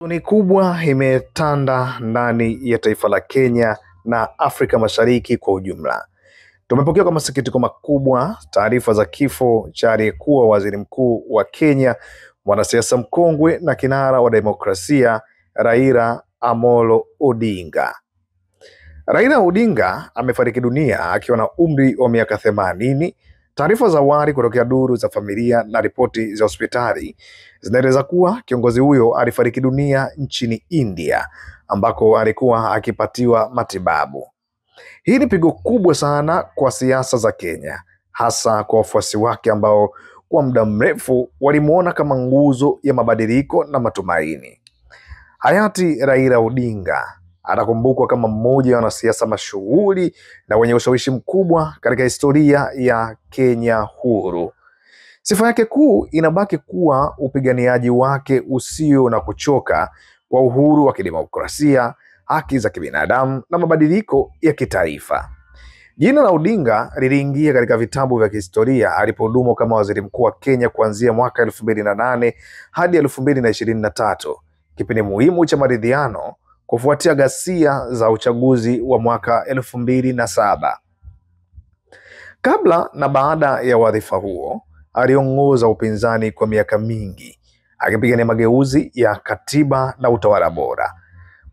Huzuni kubwa imetanda ndani ya taifa la Kenya na Afrika Mashariki kwa ujumla. Tumepokea kwa masikitiko makubwa taarifa za kifo cha aliyekuwa waziri mkuu wa Kenya, mwanasiasa mkongwe na kinara wa demokrasia, Raila Amolo Odinga. Raila Odinga amefariki dunia akiwa na umri wa miaka 80. Taarifa za awali kutokea duru za familia na ripoti za hospitali zinaeleza kuwa kiongozi huyo alifariki dunia nchini India ambako alikuwa akipatiwa matibabu. Hii ni pigo kubwa sana kwa siasa za Kenya, hasa kwa wafuasi wake ambao kwa muda mrefu walimuona kama nguzo ya mabadiliko na matumaini. Hayati Raila Odinga atakumbukwa kama mmoja wa wanasiasa mashuhuri na wenye ushawishi mkubwa katika historia ya Kenya huru. Sifa yake kuu inabaki kuwa upiganiaji wake usio na kuchoka kwa uhuru wa kidemokrasia, haki za kibinadamu na mabadiliko ya kitaifa. Jina la Odinga liliingia katika vitabu vya kihistoria alipohudumu kama waziri mkuu wa Kenya kuanzia mwaka 2008 hadi 2023, kipindi muhimu cha maridhiano kufuatia ghasia za uchaguzi wa mwaka 2007. Kabla na baada ya wadhifa huo, aliongoza upinzani kwa miaka mingi, akipigania mageuzi ya katiba na utawala bora.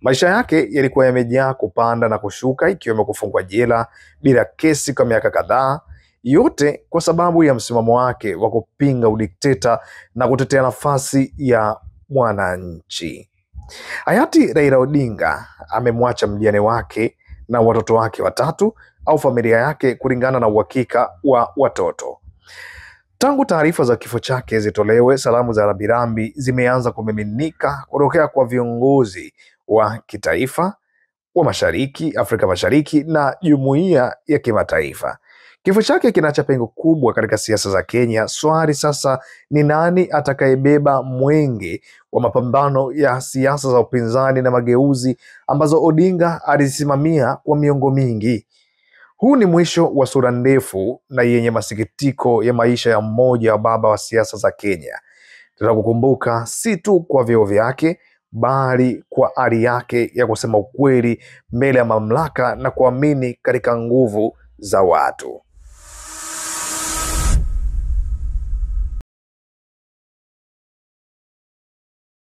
Maisha yake yalikuwa yamejaa kupanda na kushuka, ikiwemo kufungwa jela bila kesi kwa miaka kadhaa, yote kwa sababu ya msimamo wake wa kupinga udikteta na kutetea nafasi ya mwananchi. Hayati Raila Odinga amemwacha mjane wake na watoto wake watatu au familia yake kulingana na uhakika wa watoto. Tangu taarifa za kifo chake zitolewe, salamu za rambirambi zimeanza kumiminika kutokea kwa viongozi wa kitaifa wa Mashariki, Afrika Mashariki na jumuiya ya kimataifa. Kifo chake kinaacha pengo kubwa katika siasa za Kenya. Swali sasa ni nani atakayebeba mwenge wa mapambano ya siasa za upinzani na mageuzi ambazo Odinga alisimamia kwa miongo mingi? Huu ni mwisho wa sura ndefu na yenye masikitiko ya maisha ya mmoja wa baba wa siasa za Kenya. Tutakukumbuka si tu kwa vyeo vyake, bali kwa ari yake ya kusema ukweli mbele ya mamlaka na kuamini katika nguvu za watu.